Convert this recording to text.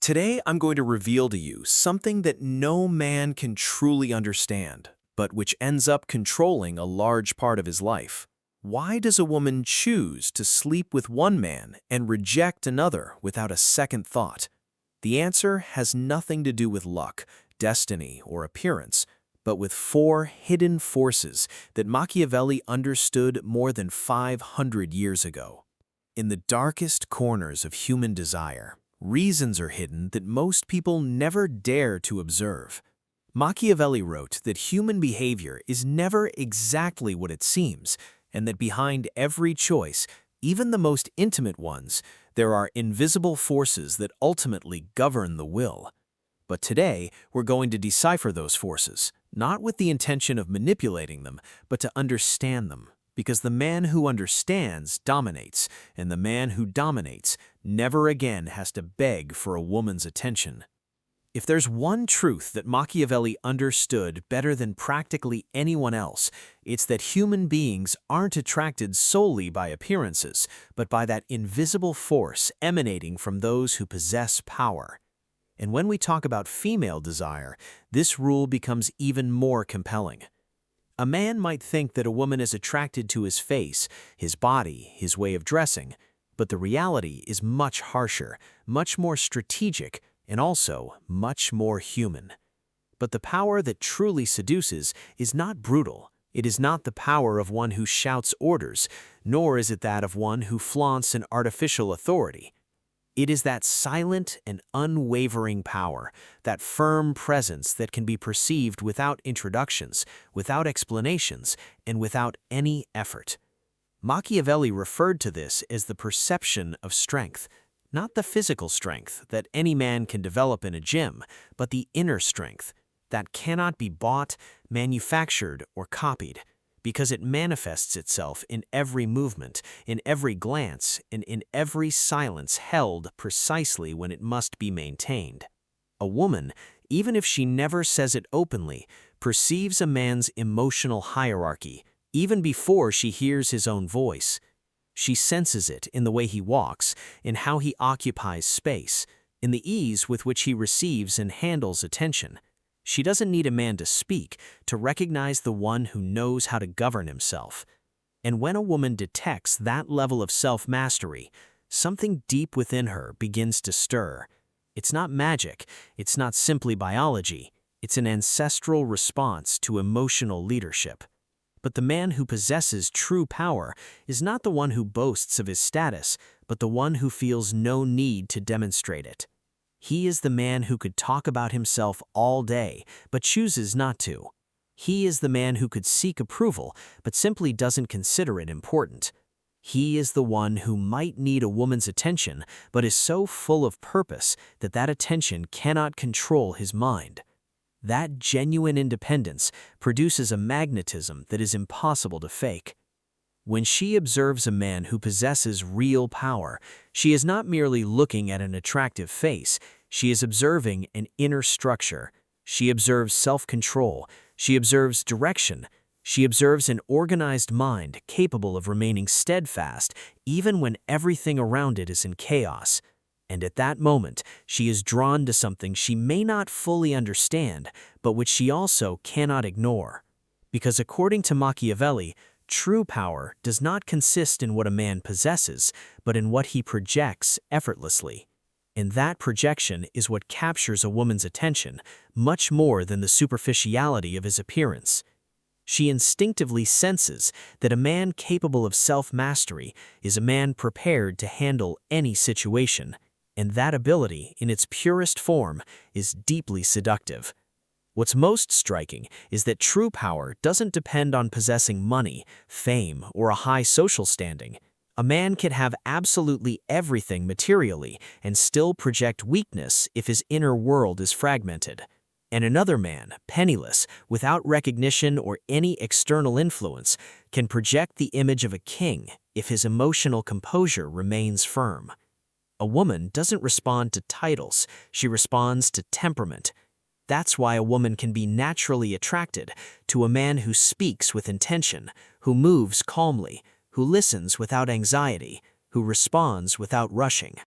Today, I'm going to reveal to you something that no man can truly understand, but which ends up controlling a large part of his life. Why does a woman choose to sleep with one man and reject another without a second thought? The answer has nothing to do with luck, destiny, or appearance, but with four hidden forces that Machiavelli understood more than 500 years ago. In the darkest corners of human desire, reasons are hidden that most people never dare to observe. Machiavelli wrote that human behavior is never exactly what it seems, and that behind every choice, even the most intimate ones, there are invisible forces that ultimately govern the will. But today, we're going to decipher those forces, not with the intention of manipulating them, but to understand them. Because the man who understands dominates, and the man who dominates never again has to beg for a woman's attention. If there's one truth that Machiavelli understood better than practically anyone else, it's that human beings aren't attracted solely by appearances, but by that invisible force emanating from those who possess power. And when we talk about female desire, this rule becomes even more compelling. A man might think that a woman is attracted to his face, his body, his way of dressing, but the reality is much harsher, much more strategic, and also much more human. But the power that truly seduces is not brutal. It is not the power of one who shouts orders, nor is it that of one who flaunts an artificial authority. It is that silent and unwavering power, that firm presence that can be perceived without introductions, without explanations, and without any effort. Machiavelli referred to this as the perception of strength, not the physical strength that any man can develop in a gym, but the inner strength that cannot be bought, manufactured, or copied, because it manifests itself in every movement, in every glance, and in every silence held precisely when it must be maintained. A woman, even if she never says it openly, perceives a man's emotional hierarchy, even before she hears his own voice. She senses it in the way he walks, in how he occupies space, in the ease with which he receives and handles attention. She doesn't need a man to speak to recognize the one who knows how to govern himself. And when a woman detects that level of self-mastery, something deep within her begins to stir. It's not magic, it's not simply biology, it's an ancestral response to emotional leadership. But the man who possesses true power is not the one who boasts of his status, but the one who feels no need to demonstrate it. He is the man who could talk about himself all day, but chooses not to. He is the man who could seek approval, but simply doesn't consider it important. He is the one who might need a woman's attention, but is so full of purpose that that attention cannot control his mind. That genuine independence produces a magnetism that is impossible to fake. When she observes a man who possesses real power, she is not merely looking at an attractive face, she is observing an inner structure. She observes self-control, she observes direction, she observes an organized mind capable of remaining steadfast even when everything around it is in chaos. And at that moment, she is drawn to something she may not fully understand, but which she also cannot ignore. Because according to Machiavelli, true power does not consist in what a man possesses, but in what he projects effortlessly. And that projection is what captures a woman's attention, much more than the superficiality of his appearance. She instinctively senses that a man capable of self-mastery is a man prepared to handle any situation, and that ability, in its purest form, is deeply seductive. What's most striking is that true power doesn't depend on possessing money, fame, or a high social standing. A man can have absolutely everything materially and still project weakness if his inner world is fragmented. And another man, penniless, without recognition or any external influence, can project the image of a king if his emotional composure remains firm. A woman doesn't respond to titles, she responds to temperament. That's why a woman can be naturally attracted to a man who speaks with intention, who moves calmly, who listens without anxiety, who responds without rushing.